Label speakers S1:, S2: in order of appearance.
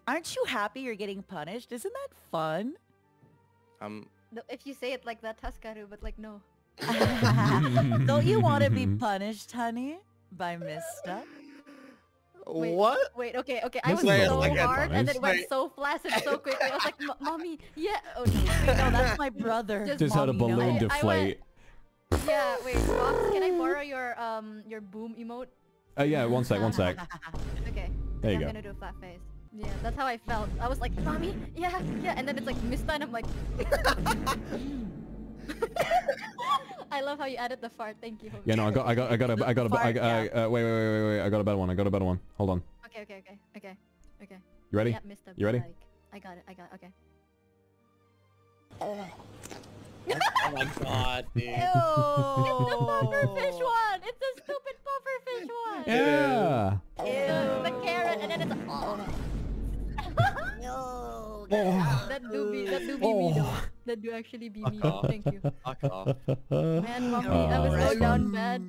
S1: Aren't you happy you're getting punished? Isn't that fun?
S2: No, if you say it like that, Taskaru, but like no.
S1: Don't you want to be punished, honey? By Mysta?
S3: What?
S2: Wait, okay. I was so hard and then it went so flaccid so quickly. I was like, mommy, yeah. Oh,
S1: no, that's my brother.
S4: Just had a balloon deflate.
S2: Yeah, wait, Vox, can I borrow your boom emote?
S4: Yeah, one sec.
S2: Okay.
S4: There you go.
S2: I'm gonna do a flat face. Yeah, that's how I felt. I was like, mommy, yeah, and then it's like Mysta and I'm like... I love how you added the fart. Thank you.
S4: Yeah, no, I got wait, I got a better one. Hold on.
S2: Okay.
S4: You ready?
S2: Yeah, Mysta,
S4: you ready?
S2: I got it, okay.
S3: Oh my god, dude.
S2: Ew. It's the pufferfish one! It's the stupid pufferfish one!
S4: Yeah!
S2: The carrot and then it's no. That do be me though. That do actually be me. Thank you.
S3: Fuck off.
S2: Man, mommy, I was so down bad.